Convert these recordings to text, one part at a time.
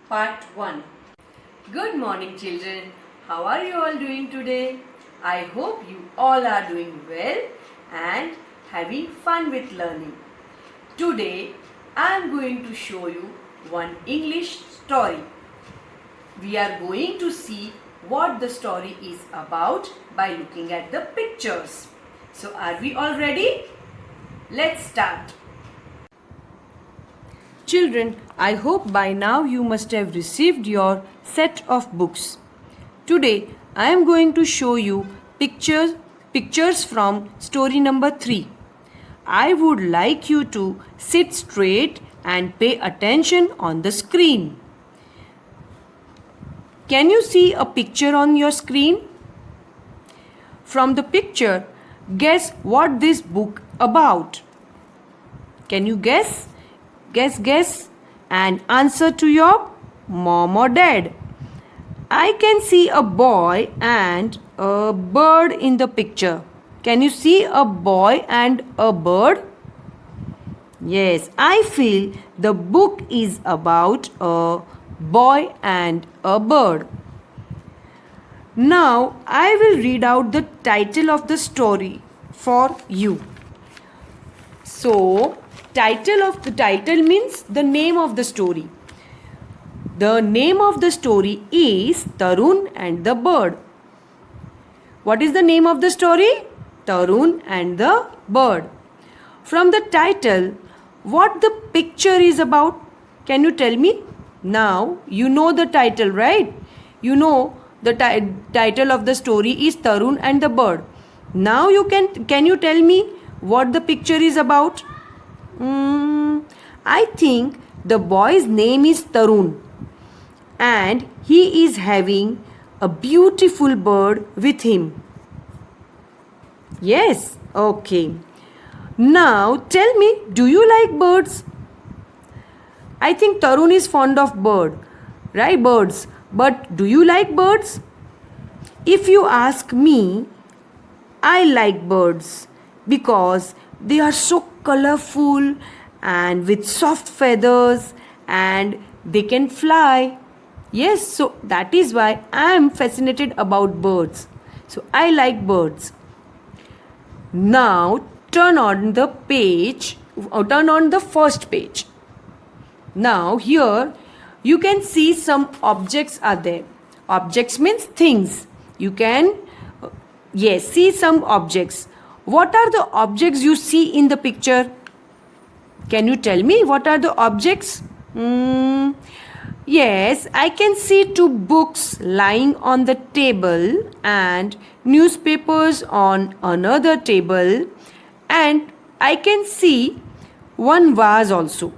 Part 1. Good morning, children. How are you all doing today? I hope you all are doing well and having fun with learning. Today I am going to show you one English story. We are going to see what the story is about by looking at the pictures. So are we all ready? Let's start. Children, I hope by now you must have received your set of books. Today I am going to show you pictures from story number 3. I would like you to sit straight and pay attention on the screen. Can you see a picture on your screen? From the picture, guess what this book about? Can you guess? Guess and answer to your mom or dad. I can see a boy and a bird in the picture. Can you see a boy and a bird? Yes, I feel the book is about a boy and a bird. Now I will read out the title of the story for you. So, title means the name of the story. The name of the story is Tarun and the Bird. What is the name of the story? Tarun and the Bird. From the title, what the picture is about? Can you tell me? Now you know the title, right? You know the title of the story is Tarun and the Bird. Now can you tell me what the picture is about? I think the boy's name is Tarun and he is having a beautiful bird with him. Yes, okay. Now tell me, do you like birds? I think Tarun is fond of birds. But do you like birds? If you ask me, I like birds because they are so colorful and with soft feathers and they can fly. Yes, so that is why I am fascinated about birds. So I like birds. Now turn on the first page. Now here you can see some objects are there. Objects means things. You can see some objects. What are the objects you see in the picture? Can you tell me what are the objects? Yes, I can see 2 books lying on the table and newspapers on another table, and I can see one vase also.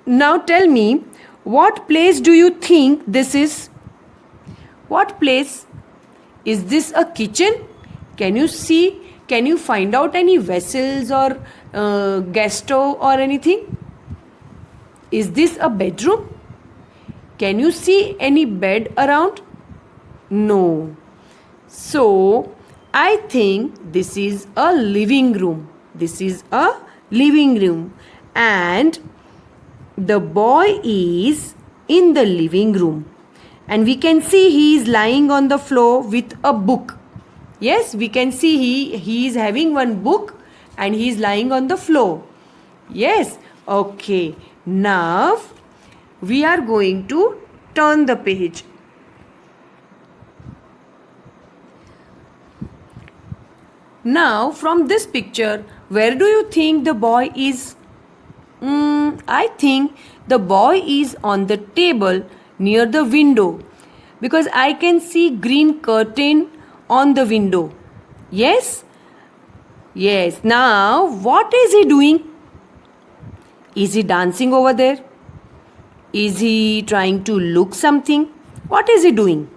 Now tell me, what place do you think this is? What place? Is this a kitchen? Can you find out any vessels or gas stove or anything? Is this a bedroom? Can you see any bed around? No. So, I think this is a living room. This is a living room. And the boy is in the living room. And we can see he is lying on the floor with a book. Yes, we can see he is having one book and he is lying on the floor. Yes, okay. Now we are going to turn the page. Now from this picture, where do you think the boy is? I think the boy is on the table near the window because I can see green curtain on the window. Yes? Yes. Now what is he doing? Is he dancing over there? Is he trying to look something? What is he doing?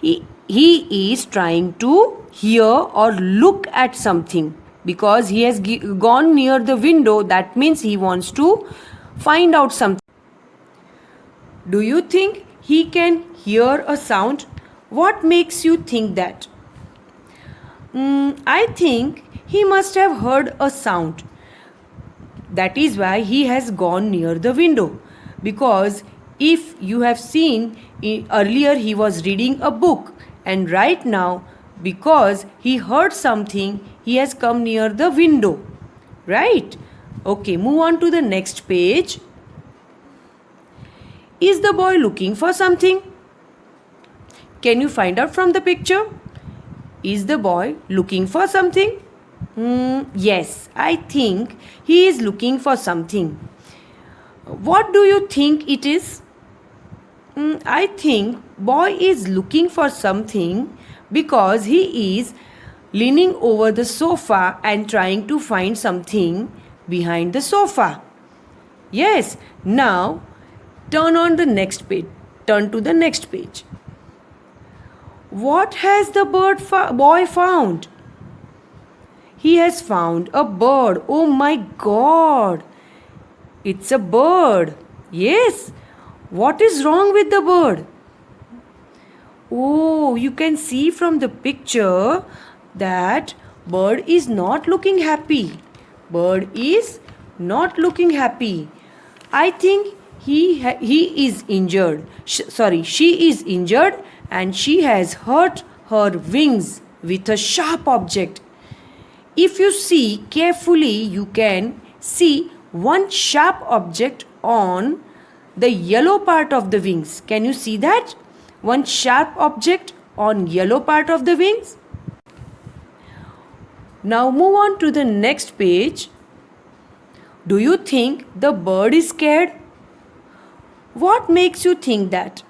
He is trying to hear or look at something because he has gone near the window. That means he wants to find out something. Do you think he can hear a sound? What makes you think that? I think he must have heard a sound. That is why he has gone near the window. Because if you have seen earlier, he was reading a book, and right now, because he heard something, he has come near the window. Right? Okay, move on to the next page. Is the boy looking for something? Can you find out from the picture? Is the boy looking for something? Yes, I think he is looking for something. What do you think it is? I think boy is looking for something because he is leaning over the sofa and trying to find something behind the sofa. Yes, now turn on the next page. Turn to the next page. What has the boy found? He has found a bird. Oh my God! It's a bird. Yes. What is wrong with the bird? Oh, you can see from the picture that bird is not looking happy. Bird is not looking happy. I think he is injured. She is injured and she has hurt her wings with a sharp object. If you see carefully, you can see one sharp object on the yellow part of the wings. Can you see that? One sharp object on yellow part of the wings. Now move on to the next page. Do you think the bird is scared? What makes you think that?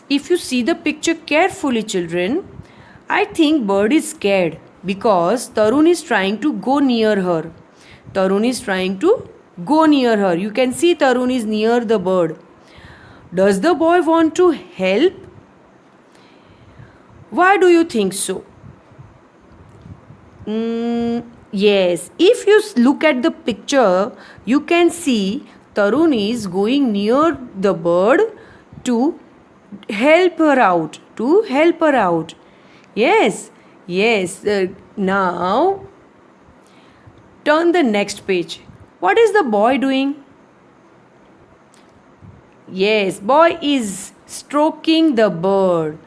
If you see the picture carefully, children, I think bird is scared because Tarun is trying to go near her. Tarun is trying to go near her. You can see Tarun is near the bird. Does the boy want to help? Why do you think so? Yes, if you look at the picture, you can see Tarun is going near the bird to help her out. Yes. Now turn the next page. What is the boy doing? Yes, boy is stroking the bird.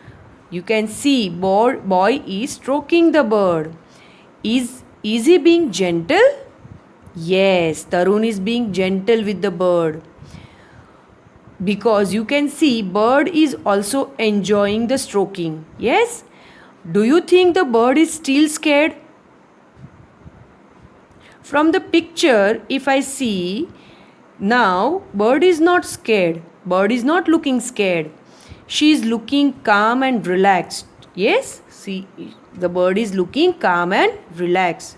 You can see boy is stroking the bird. Is he being gentle? Yes, Tarun is being gentle with the bird. Because you can see bird is also enjoying the stroking. Yes? Do you think the bird is still scared? From the picture, if I see, now bird is not scared. Bird is not looking scared. She is looking calm and relaxed. Yes? See, the bird is looking calm and relaxed.